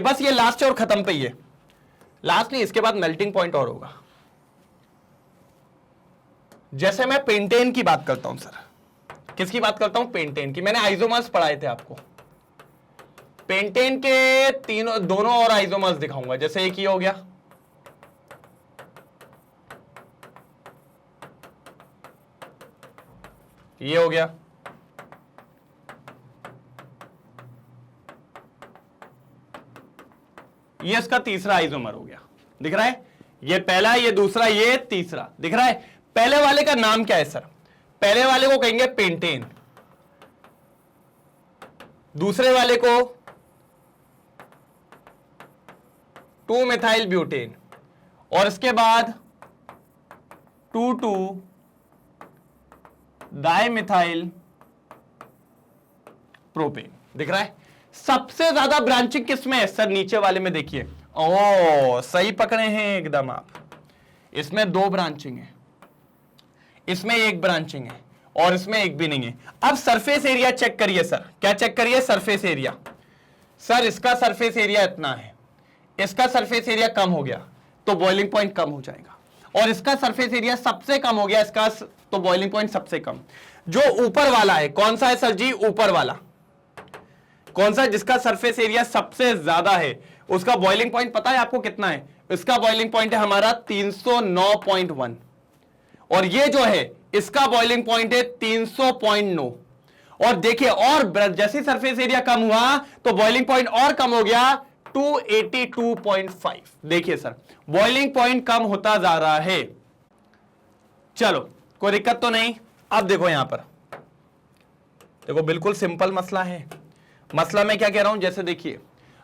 बस ये लास्ट है और खत्म पे ही है, लास्ट नहीं, इसके बाद मेल्टिंग पॉइंट और होगा। जैसे मैं पेंटेन की बात करता हूं सर, किसकी बात करता हूं, पेंटेन की। मैंने आइसोमर्स पढ़ाए थे आपको, पेंटेन के दोनों और आइसोमर्स दिखाऊंगा। जैसे एक ही हो गया, ये हो गया, ये इसका तीसरा आइसोमर हो गया, दिख रहा है, ये पहला, ये दूसरा, ये तीसरा, दिख रहा है। पहले वाले का नाम क्या है सर? पहले वाले को कहेंगे पेंटेन, दूसरे वाले को 2-मिथाइल ब्यूटेन, और इसके बाद 2,2-डाइमिथाइल प्रोपेन। दिख रहा है? सबसे ज्यादा ब्रांचिंग किसमें है सर? नीचे वाले में देखिए। ओ सही पकड़े हैं एकदम आप। इसमें 2 ब्रांचिंग है, इसमें 1 ब्रांचिंग है, और इसमें 1 भी नहीं है। अब सरफेस एरिया चेक करिए सर, क्या चेक करिए? Surface area. सर इसका सरफेस एरिया इतना है, इसका सरफेस एरिया कम हो गया तो बॉइलिंग पॉइंट कम हो जाएगा, और इसका सरफेस एरिया सबसे कम हो गया इसका, तो बॉइलिंग पॉइंट सबसे कम। जो ऊपर वाला है कौन सा है सर जी? ऊपर वाला कौन सा? जिसका सरफेस एरिया सबसे ज्यादा है, उसका बॉइलिंग पॉइंट पता है आपको कितना है? इसका बॉइलिंग पॉइंट है हमारा 309.1, और ये जो है इसका बॉइलिंग पॉइंट है 300.9। और देखिए, और जैसे सरफेस एरिया कम हुआ तो बॉइलिंग पॉइंट और कम हो गया 282.5। देखिए सर, बॉइलिंग पॉइंट कम होता जा रहा है। चलो कोई दिक्कत तो नहीं। अब देखो यहां पर, देखो बिल्कुल सिंपल मसला है। मसला मैं क्या कह रहा हूं, जैसे देखिए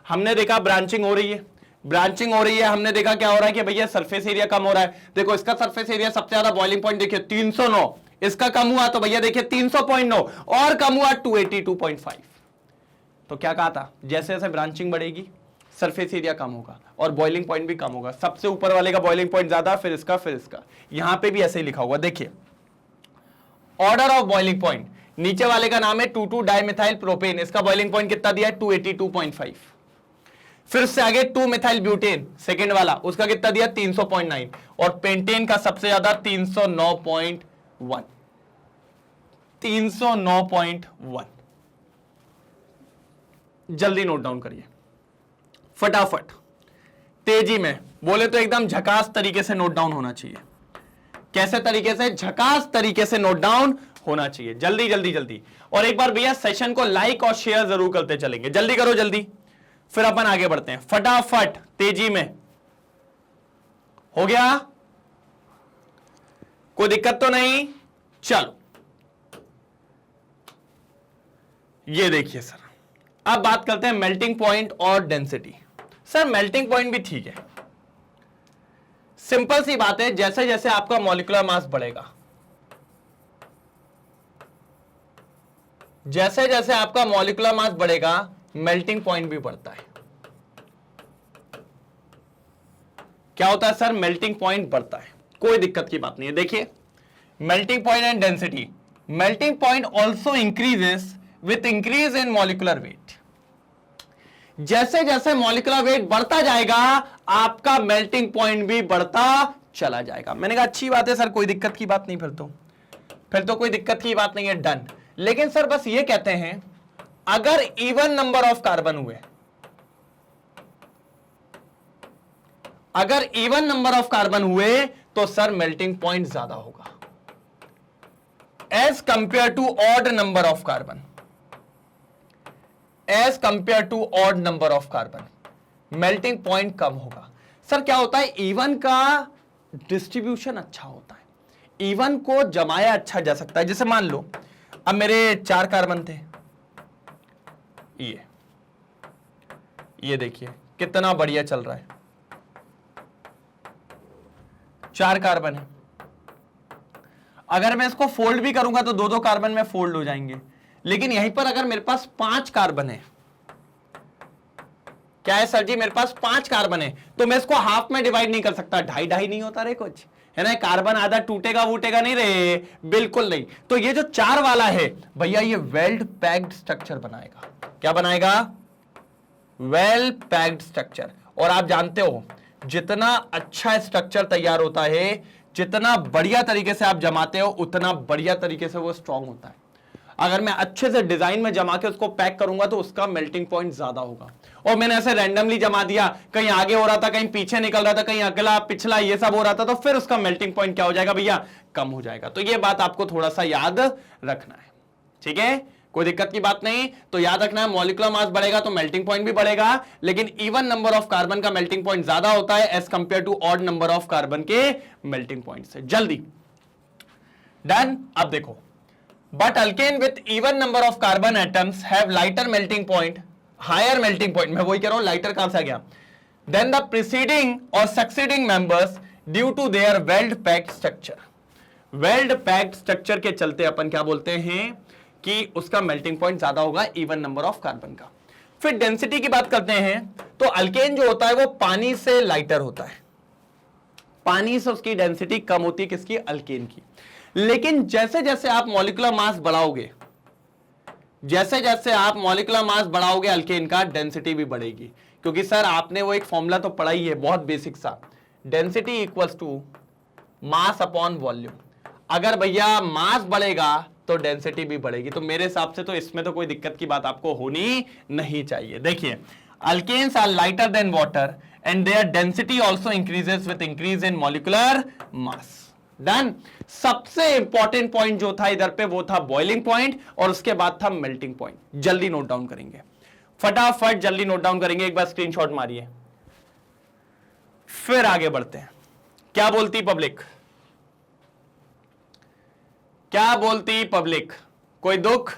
हमने देखा ब्रांचिंग हो रही है, ब्रांचिंग हो रही है, हमने देखा क्या हो रहा है कि भैया सरफेस एरिया कम हो रहा है। देखो इसका सरफेस एरिया सबसे ज्यादा बॉइलिंग पॉइंट देखिए 309, इसका कम हुआ तो भैया देखिए 300.9 और कम हुआ 282.5। तो क्या कहा था, जैसे जैसे ब्रांचिंग बढ़ेगी सरफेस एरिया कम होगा और बॉइलिंग पॉइंट भी कम होगा। सबसे ऊपर वाले का बॉइलिंग पॉइंट ज्यादा, फिर इसका, फिर इसका। यहां पे भी ऐसे ही लिखा हुआ, देखिए ऑर्डर ऑफ बॉइलिंग पॉइंट, नीचे वाले का नाम है 2,2 डाइमिथाइल प्रोपेन, इसका बॉइलिंग पॉइंट कितना दिया है 282.5। फिर से आगे 2 मिथाइल ब्यूटेन सेकंड वाला, उसका कितना दिया 300.9 और पेंटेन का सबसे ज्यादा 309.1, 309.1। जल्दी नोट डाउन करिए फटाफट, तेजी में बोले तो एकदम झकास तरीके से नोट डाउन होना चाहिए। कैसे तरीके से, झकास तरीके से नोट डाउन होना चाहिए। जल्दी जल्दी जल्दी। और एक बार भैया सेशन को लाइक और शेयर जरूर करते चलेंगे, जल्दी करो जल्दी, फिर अपन आगे बढ़ते हैं फटाफट तेजी में। हो गया, कोई दिक्कत तो नहीं? चलो ये देखिए सर, अब बात करते हैं मेल्टिंग पॉइंट और डेंसिटी। सर मेल्टिंग पॉइंट भी ठीक है, सिंपल सी बात है, जैसे जैसे आपका मॉलिक्यूलर मास बढ़ेगा, जैसे जैसे आपका मॉलिक्यूलर मास बढ़ेगा मेल्टिंग पॉइंट भी बढ़ता है। क्या होता है सर, मेल्टिंग पॉइंट बढ़ता है, कोई दिक्कत की बात नहीं है। देखिए melting point and density, melting point also increases with increase in molecular weight. जैसे जैसे मॉलिक्यूलर वेट बढ़ता जाएगा आपका मेल्टिंग पॉइंट भी बढ़ता चला जाएगा। मैंने कहा अच्छी बात है सर, कोई दिक्कत की बात नहीं, फिर तो कोई दिक्कत की बात नहीं है, डन। लेकिन सर बस ये कहते हैं अगर इवन नंबर ऑफ कार्बन हुए, अगर इवन नंबर ऑफ कार्बन हुए तो सर मेल्टिंग पॉइंट ज्यादा होगा as compare to odd number of carbon, as compare to odd number of carbon melting point कम होगा। सर क्या होता है, इवन का डिस्ट्रीब्यूशन अच्छा होता है, इवन को जमाया अच्छा जा सकता है। जैसे मान लो अब मेरे 4 कार्बन थे, ये देखिए कितना बढ़िया चल रहा है, 4 कार्बन है। अगर मैं इसको फोल्ड भी करूंगा तो 2-2 कार्बन में फोल्ड हो जाएंगे। लेकिन यहीं पर अगर मेरे पास 5 कार्बन है, क्या है सर जी, मेरे पास 5 कार्बन है, तो मैं इसको हाफ में डिवाइड नहीं कर सकता, 2.5 नहीं होता रे कुछ, है ना, कार्बन आधा टूटेगा वूटेगा नहीं रे, बिल्कुल नहीं। तो ये जो 4 वाला है भैया ये वेल पैक्ड स्ट्रक्चर बनाएगा। क्या बनाएगा, वेल पैक्ड स्ट्रक्चर। और आप जानते हो जितना अच्छा स्ट्रक्चर तैयार होता है, जितना बढ़िया तरीके से आप जमाते हो, उतना बढ़िया तरीके से वो स्ट्रांग होता है। अगर मैं अच्छे से डिजाइन में जमा के उसको पैक करूंगा तो उसका मेल्टिंग पॉइंट ज्यादा होगा। और मैंने ऐसे रैंडमली जमा दिया, कहीं आगे हो रहा था, कहीं पीछे निकल रहा था, कहीं अगला पिछला ये सब हो रहा था, तो फिर उसका मेल्टिंग पॉइंट क्या हो जाएगा भैया, कम हो जाएगा। तो ये बात आपको थोड़ा सा याद रखना है, ठीक है, कोई दिक्कत की बात नहीं। तो याद रखना है मॉलिक्यूलर मास बढ़ेगा तो मेल्टिंग पॉइंट भी बढ़ेगा, लेकिन इवन नंबर ऑफ कार्बन का मेल्टिंग पॉइंट ज्यादा होता है as compare to odd number of carbon के मेल्टिंग पॉइंट से। जल्दी डन। अब देखो, but alkane with even number of carbon atoms have lighter melting point, higher melting point, मैं वही कह रहा हूं, lighter कहां से आ गया, then the preceding or succeeding members due to their well packed structure, well packed structure के चलते अपन क्या बोलते हैं कि उसका melting point ज्यादा होगा even number of carbon का। फिर डेंसिटी की बात करते हैं, तो अल्केन जो होता है वो पानी से लाइटर होता है, पानी से उसकी डेंसिटी कम होती है, किसकी, अल्केन की। लेकिन जैसे जैसे आप मॉलिक्यूलर मास बढ़ाओगे, जैसे जैसे आप मॉलिक्यूलर मास बढ़ाओगे अल्केन का डेंसिटी भी बढ़ेगी, क्योंकि सर आपने वो एक फॉर्मूला तो पढ़ा ही है बहुत बेसिक सा, density equals to mass upon volume. अगर भैया मास बढ़ेगा तो डेंसिटी भी बढ़ेगी, तो मेरे हिसाब से तो इसमें तो कोई दिक्कत की बात आपको होनी नहीं चाहिए। देखिए alkanes are lighter than water and their density also increases with increase in molecular mass. Done. सबसे इंपॉर्टेंट पॉइंट जो था इधर पे वो था बॉइलिंग पॉइंट और उसके बाद था मेल्टिंग पॉइंट। जल्दी नोट डाउन करेंगे, फटाफट जल्दी नोट डाउन करेंगे, एक बार स्क्रीनशॉट मारिए, फिर आगे बढ़ते हैं। क्या बोलती पब्लिक, क्या बोलती पब्लिक, कोई दुख,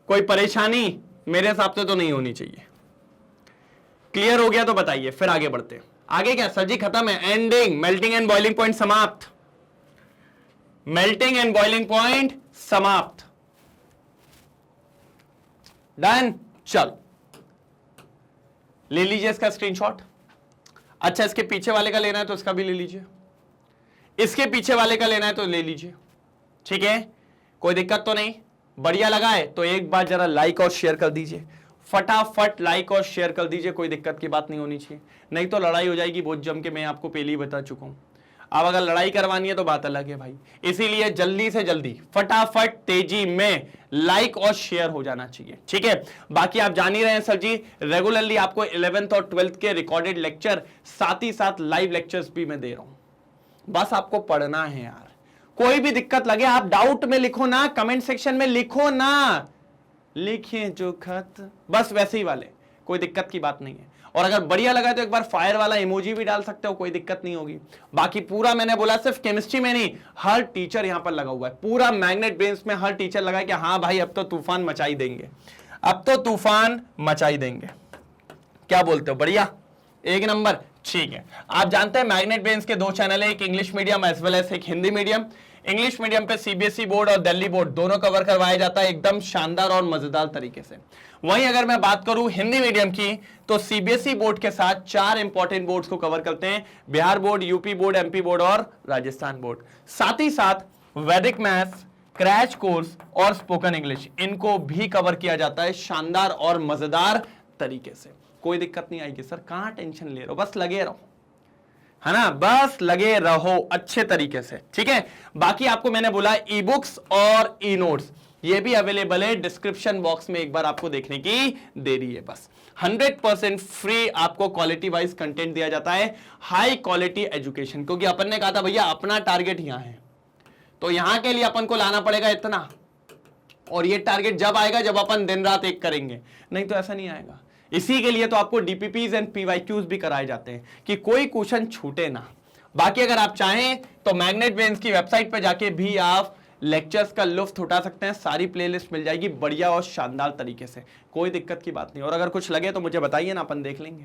कोई परेशानी, मेरे हिसाब से तो नहीं होनी चाहिए। क्लियर हो गया तो बताइए, फिर आगे बढ़ते हैं। आगे क्या सर जी, खत्म है, ending, melting and boiling point समाप्त, मेल्टिंग एंड बॉइलिंग पॉइंट समाप्त, डन। चलो ले लीजिए इसका स्क्रीनशॉट। अच्छा इसके पीछे वाले का लेना है तो इसका भी ले लीजिए, इसके पीछे वाले का लेना है तो ले लीजिए, ठीक है, कोई दिक्कत तो नहीं। बढ़िया लगा है तो एक बार जरा लाइक और शेयर कर दीजिए, फटाफट लाइक और शेयर कर दीजिए, कोई दिक्कत की बात नहीं होनी चाहिए, नहीं तो लड़ाई हो जाएगी बहुत जम के, मैं आपको पहले ही बता चुका हूं। अब अगर लड़ाई करवानी है तो बात अलग है भाई, इसीलिए जल्दी से जल्दी फटाफट तेजी में लाइक और शेयर हो जाना चाहिए, ठीक है। बाकी आप जान ही रहे हैं सर जी, रेगुलरली आपको 11th और 12th के रिकॉर्डेड लेक्चर, साथ ही साथ लाइव लेक्चर्स भी मैं दे रहा हूं, बस आपको पढ़ना है यार। कोई भी दिक्कत लगे आप डाउट में लिखो ना, कमेंट सेक्शन में लिखो ना, लिखिए जो खत, बस वैसे ही वाले, कोई दिक्कत की बात नहीं है। और अगर बढ़िया लगा तो एक बार फायर वाला इमोजी भी डाल सकते हो, कोई दिक्कत नहीं होगी। बाकी पूरा मैंने बोला सिर्फ केमिस्ट्री में नहीं, हर टीचर यहां पर लगा हुआ है, पूरा मैग्नेट ब्रेन्स में हर टीचर लगा है कि हाँ भाई अब तो तूफान मचाई देंगे, अब तो तूफान मचाई देंगे। क्या बोलते हो, बढ़िया, एक नंबर, ठीक है। आप जानते हैं मैग्नेट ब्रेन्स के 2 चैनल है, एक English medium as well as एक हिंदी मीडियम। इंग्लिश मीडियम पे सीबीएसई बोर्ड और दिल्ली बोर्ड दोनों कवर करवाया जाता है एकदम शानदार और मजेदार तरीके से। वहीं अगर मैं बात करूं हिंदी मीडियम की तो सीबीएसई बोर्ड के साथ 4 इंपॉर्टेंट बोर्ड्स को कवर करते हैं, Bihar board, UP board, MP board और राजस्थान बोर्ड। साथ ही साथ वैदिक मैथ्स, क्रैश कोर्स और स्पोकन इंग्लिश, इनको भी कवर किया जाता है शानदार और मजेदार तरीके से। कोई दिक्कत नहीं आएगी सर, कहां टेंशन ले रहे हो, बस लगे रहो, है ना, बस लगे रहो अच्छे तरीके से, ठीक है। बाकी आपको मैंने बोला ई बुक्स और ई नोट्स ये भी अवेलेबल है डिस्क्रिप्शन बॉक्स में, एक बार आपको देखने की देरी है। बस 100% फ्री आपको क्वालिटी वाइज कंटेंट दिया जाता है, हाई क्वालिटी एजुकेशन, क्योंकि अपन ने कहा था भैया अपना टारगेट यहां है, तो यहां के लिए अपन को लाना पड़ेगा इतना, और ये टारगेट जब आएगा जब अपन दिन रात एक करेंगे, नहीं तो ऐसा नहीं आएगा। इसी के लिए तो आपको डीपीपीज एंड पीवाईक्यूज भी कराए जाते हैं कि कोई क्वेश्चन छूटे ना। बाकी अगर आप चाहें तो मैग्नेट ब्रेन्स की वेबसाइट पर जाके भी आप लेक्चर्स का लुत्फ उठा सकते हैं, सारी प्लेलिस्ट मिल जाएगी बढ़िया और शानदार तरीके से, कोई दिक्कत की बात नहीं। और अगर कुछ लगे तो मुझे बताइए ना, अपन देख लेंगे,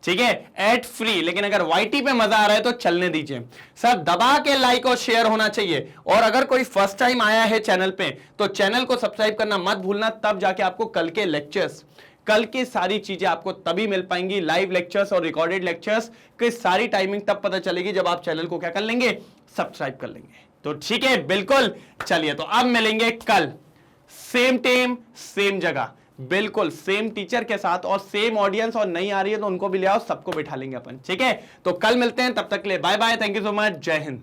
ठीक है, एड फ्री। लेकिन अगर वाईटी पे मजा आ रहा है तो चलने दीजिए सर, दबा के लाइक और शेयर होना चाहिए। और अगर कोई फर्स्ट टाइम आया है चैनल पे तो चैनल को सब्सक्राइब करना मत भूलना, तब जाके आपको कल के लेक्चर्स, कल की सारी चीजें आपको तभी मिल पाएंगी, लाइव लेक्चर्स और रिकॉर्डेड लेक्चर्स की सारी टाइमिंग तब पता चलेगी जब आप चैनल को क्या कर लेंगे, सब्सक्राइब कर लेंगे। तो ठीक है, बिल्कुल। चलिए तो अब मिलेंगे कल सेम टाइम सेम जगह, बिल्कुल सेम टीचर के साथ और सेम ऑडियंस, और नहीं आ रही है तो उनको भी ले आओ, सबको बिठा लेंगे अपन, ठीक है। तो कल मिलते हैं, तब तक के लिए bye bye, thank you so much, जय हिंद।